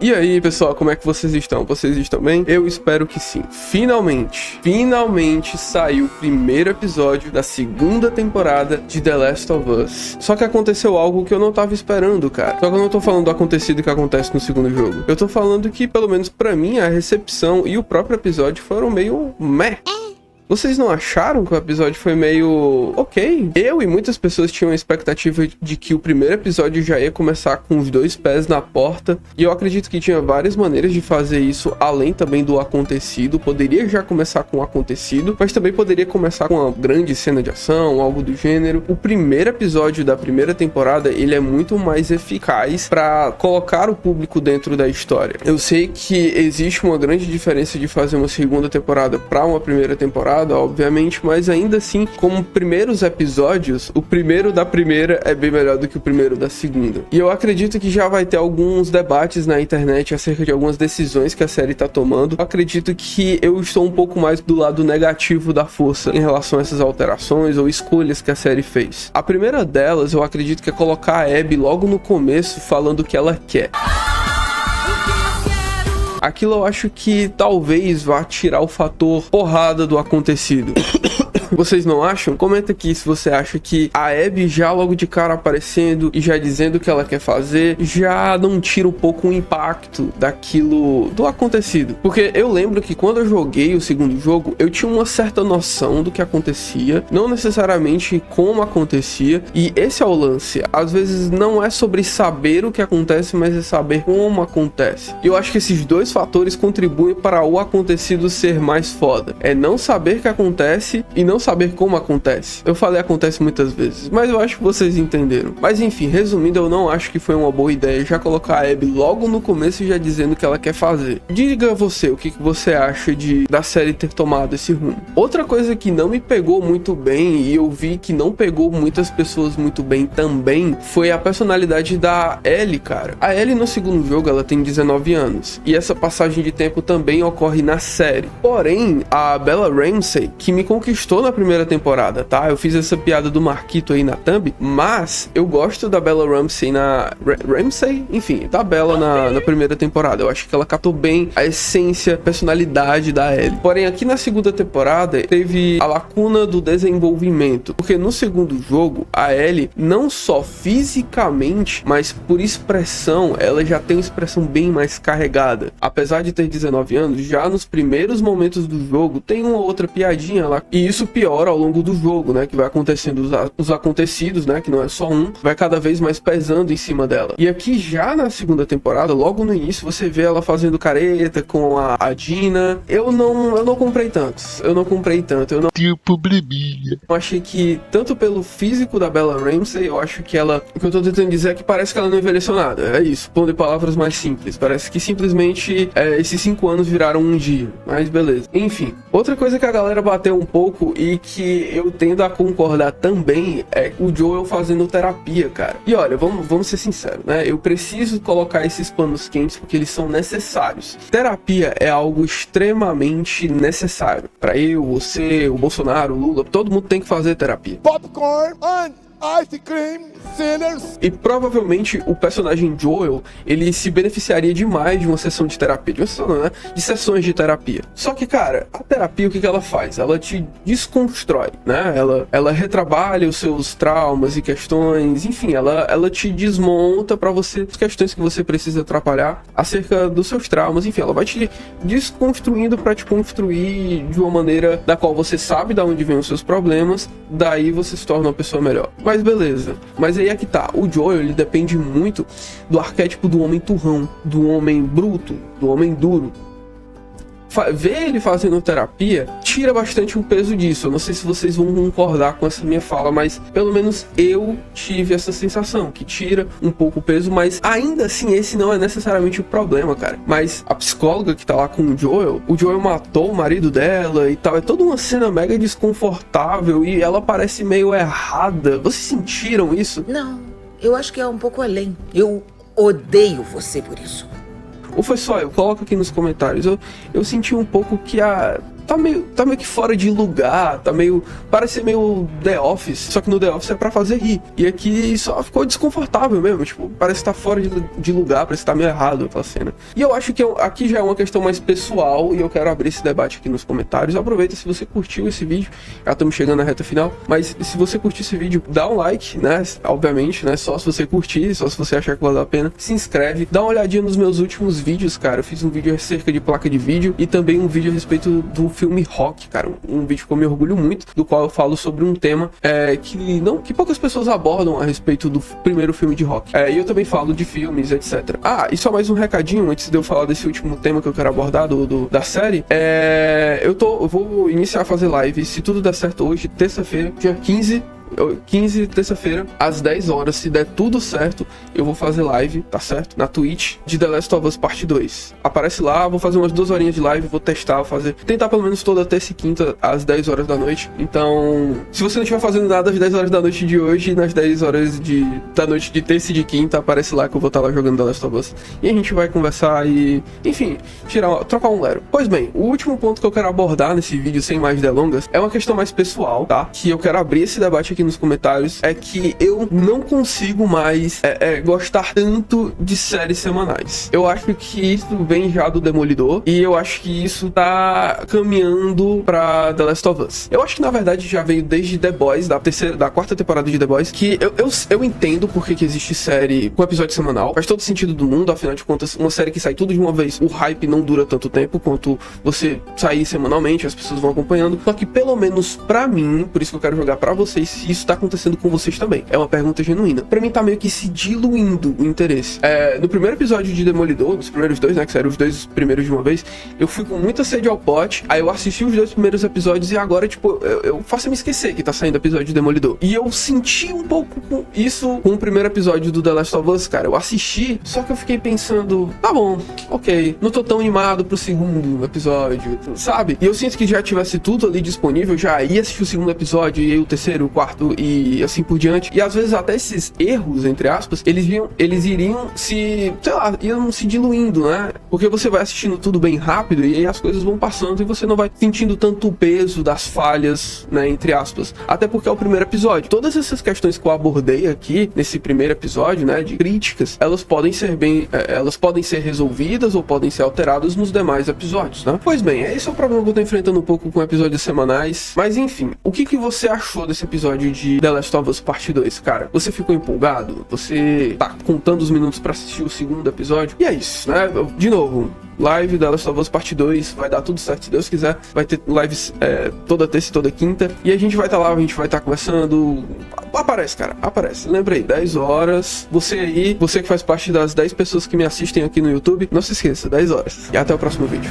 E aí, pessoal, como é que vocês estão? Vocês estão bem? Eu espero que sim. Finalmente saiu o primeiro episódio da segunda temporada de The Last of Us. Só que aconteceu algo que eu não tava esperando, cara. Só que eu não tô falando do acontecido que acontece no segundo jogo. Eu tô falando que, pelo menos pra mim, a recepção e o próprio episódio foram meio meh. Vocês não acharam que o episódio foi meio ok? Eu e muitas pessoas tinham a expectativa de que o primeiro episódio já ia começar com os dois pés na porta, e eu acredito que tinha várias maneiras de fazer isso, além também do acontecido. Poderia já começar com o acontecido, mas também poderia começar com uma grande cena de ação, algo do gênero. O primeiro episódio da primeira temporada, ele é muito mais eficaz para colocar o público dentro da história. Eu sei que existe uma grande diferença de fazer uma segunda temporada para uma primeira temporada, obviamente, mas ainda assim, como primeiros episódios, o primeiro da primeira é bem melhor do que o primeiro da segunda. E eu acredito que já vai ter alguns debates na internet acerca de algumas decisões que a série tá tomando. Eu acredito que eu estou um pouco mais do lado negativo da força em relação a essas alterações ou escolhas que a série fez. A primeira delas, eu acredito que é colocar a Abby logo no começo falando o que ela quer. Aquilo eu acho que talvez vá tirar o fator porrada do acontecido. Vocês não acham? Comenta aqui se você acha que a Abby já logo de cara aparecendo e já dizendo o que ela quer fazer, já não tira um pouco o impacto daquilo, do acontecido. Porque eu lembro que quando eu joguei o segundo jogo, eu tinha uma certa noção do que acontecia, não necessariamente como acontecia, e esse é o lance. Às vezes não é sobre saber o que acontece, mas é saber como acontece. E eu acho que esses dois fatores contribuem para o acontecido ser mais foda. É não saber o que acontece e não saber como acontece. Eu falei acontece muitas vezes, mas eu acho que vocês entenderam. Mas enfim, resumindo, eu não acho que foi uma boa ideia já colocar a Abby logo no começo já dizendo o que ela quer fazer. Diga você o que você acha da série ter tomado esse rumo. Outra coisa que não me pegou muito bem, e eu vi que não pegou muitas pessoas muito bem também, foi a personalidade da Ellie, cara. A Ellie no segundo jogo, ela tem 19 anos, e essa passagem de tempo também ocorre na série. Porém, a Bella Ramsey, que me conquistou na primeira temporada, tá? Eu fiz essa piada do Marquito aí na thumb, mas eu gosto da Bella Ramsey enfim, da Bella na primeira temporada. Eu acho que ela captou bem a essência, a personalidade da Ellie. Porém, aqui na segunda temporada, teve a lacuna do desenvolvimento, porque no segundo jogo, a Ellie, não só fisicamente, mas por expressão, ela já tem uma expressão bem mais carregada. Apesar de ter 19 anos, já nos primeiros momentos do jogo, tem uma outra piadinha lá, e isso piora ao longo do jogo, né, que vai acontecendo os acontecidos, né, que não é só um, vai cada vez mais pesando em cima dela. E aqui já na segunda temporada, logo no início, você vê ela fazendo careta com a Dina. Eu não comprei tanto, eu não tenho probleminha. Eu achei que, tanto pelo físico da Bella Ramsey, eu acho que ela, o que eu tô tentando dizer é que parece que ela não envelheceu nada, é isso, pondo de palavras mais simples, parece que simplesmente esses 5 anos viraram um dia, mas beleza. Enfim, outra coisa que a galera bateu um pouco e que eu tendo a concordar também é o Joel fazendo terapia, cara. E olha, vamos ser sinceros, né? Eu preciso colocar esses panos quentes porque eles são necessários. Terapia é algo extremamente necessário. Pra eu, você, o Bolsonaro, o Lula, todo mundo tem que fazer terapia. Popcorn and ice cream, sinners. E provavelmente o personagem Joel, ele se beneficiaria demais de uma sessão de terapia. De uma sessão, né? De sessões de terapia. Só que, cara, a terapia, o que ela faz? Ela te desconstrói, né? Ela retrabalha os seus traumas e questões. Enfim, ela te desmonta pra você as questões que você precisa atrapalhar acerca dos seus traumas. Enfim, ela vai te desconstruindo pra te construir de uma maneira da qual você sabe de onde vêm os seus problemas. Daí você se torna uma pessoa melhor. Mas beleza. Mas aí é que tá. O Joel, ele depende muito do arquétipo do homem turrão, do homem bruto, do homem duro. Ver ele fazendo terapia tira bastante um peso disso. Eu não sei se vocês vão concordar com essa minha fala, mas pelo menos eu tive essa sensação, que tira um pouco o peso, mas ainda assim esse não é necessariamente o problema, cara. Mas a psicóloga que tá lá com o Joel matou o marido dela e tal, é toda uma cena mega desconfortável e ela parece meio errada. Vocês sentiram isso? Não, eu acho que é um pouco além. Eu odeio você por isso. Ou foi só eu? Coloca aqui nos comentários. Eu senti um pouco que tá meio que fora de lugar, parece meio The Office, só que no The Office é pra fazer rir. E aqui só ficou desconfortável mesmo, tipo, parece que tá fora de lugar, parece que tá meio errado aquela cena. E eu acho que aqui já é uma questão mais pessoal e eu quero abrir esse debate aqui nos comentários. Aproveita, se você curtiu esse vídeo, já estamos chegando na reta final, mas se você curtiu esse vídeo, dá um like, né, obviamente, né, só se você curtir, só se você achar que valeu a pena, se inscreve, dá uma olhadinha nos meus últimos vídeos, cara. Eu fiz um vídeo acerca de placa de vídeo e também um vídeo a respeito do filme Rock, cara, um vídeo que eu me orgulho muito, do qual eu falo sobre um tema que poucas pessoas abordam a respeito do primeiro filme de Rock. E eu também falo de filmes, etc. E só mais um recadinho antes de eu falar desse último tema que eu quero abordar da série. Eu vou iniciar a fazer live, se tudo der certo hoje, terça-feira, dia 15, terça-feira, às 10 horas, se der tudo certo, eu vou fazer live, tá certo? Na Twitch, de The Last of Us Parte 2. Aparece lá, vou fazer umas 2 horinhas de live, vou testar, tentar pelo menos toda terça e quinta, às 10 horas da noite. Então, se você não estiver fazendo nada às 10 horas da noite de hoje, nas 10 horas da noite de terça e de quinta, aparece lá que eu vou estar lá jogando The Last of Us. E a gente vai conversar e, enfim, trocar um lero. Pois bem, o último ponto que eu quero abordar nesse vídeo, sem mais delongas, é uma questão mais pessoal, tá? Que eu quero abrir esse debate aqui nos comentários, é que eu não consigo mais gostar tanto de séries semanais. Eu acho que isso vem já do Demolidor e eu acho que isso tá caminhando pra The Last of Us. Eu acho que na verdade já veio desde The Boys, da quarta temporada de The Boys, que eu entendo porque que existe série com episódio semanal, faz todo sentido do mundo, afinal de contas, uma série que sai tudo de uma vez, o hype não dura tanto tempo quanto você sair semanalmente, as pessoas vão acompanhando, só que pelo menos pra mim, por isso que eu quero jogar pra vocês, se isso tá acontecendo com vocês também. É uma pergunta genuína. Pra mim tá meio que se diluindo o interesse. No primeiro episódio de Demolidor, dos primeiros 2, né, que saíram os 2 primeiros de uma vez, eu fui com muita sede ao pote, aí eu assisti os 2 primeiros episódios e agora, tipo, eu faço me esquecer que tá saindo episódio de Demolidor. E eu senti um pouco isso com o primeiro episódio do The Last of Us, cara. Eu assisti, só que eu fiquei pensando, tá bom, ok, não tô tão animado pro segundo episódio, sabe? E eu sinto que já tivesse tudo ali disponível, já ia assistir o segundo episódio, e aí o terceiro, o quarto e assim por diante. E às vezes até esses erros, entre aspas, eles iriam iam se diluindo, né? Porque você vai assistindo tudo bem rápido e aí as coisas vão passando e você não vai sentindo tanto o peso das falhas, né, entre aspas. Até porque é o primeiro episódio. Todas essas questões que eu abordei aqui nesse primeiro episódio, né, de críticas, elas podem ser resolvidas ou podem ser alteradas nos demais episódios, né? Pois bem, esse é o problema que eu tô enfrentando um pouco com episódios semanais. Mas enfim, o que você achou desse episódio de The Last of Us Parte 2, cara? Você ficou empolgado? Você tá contando os minutos pra assistir o segundo episódio? E é isso, né? De novo, live da Last of Us Parte 2, vai dar tudo certo se Deus quiser, vai ter lives toda terça e toda quinta, e a gente vai estar lá, a gente vai estar conversando, aparece, cara, aparece, lembra aí, 10 horas, você que faz parte das 10 pessoas que me assistem aqui no YouTube, não se esqueça, 10 horas, e até o próximo vídeo.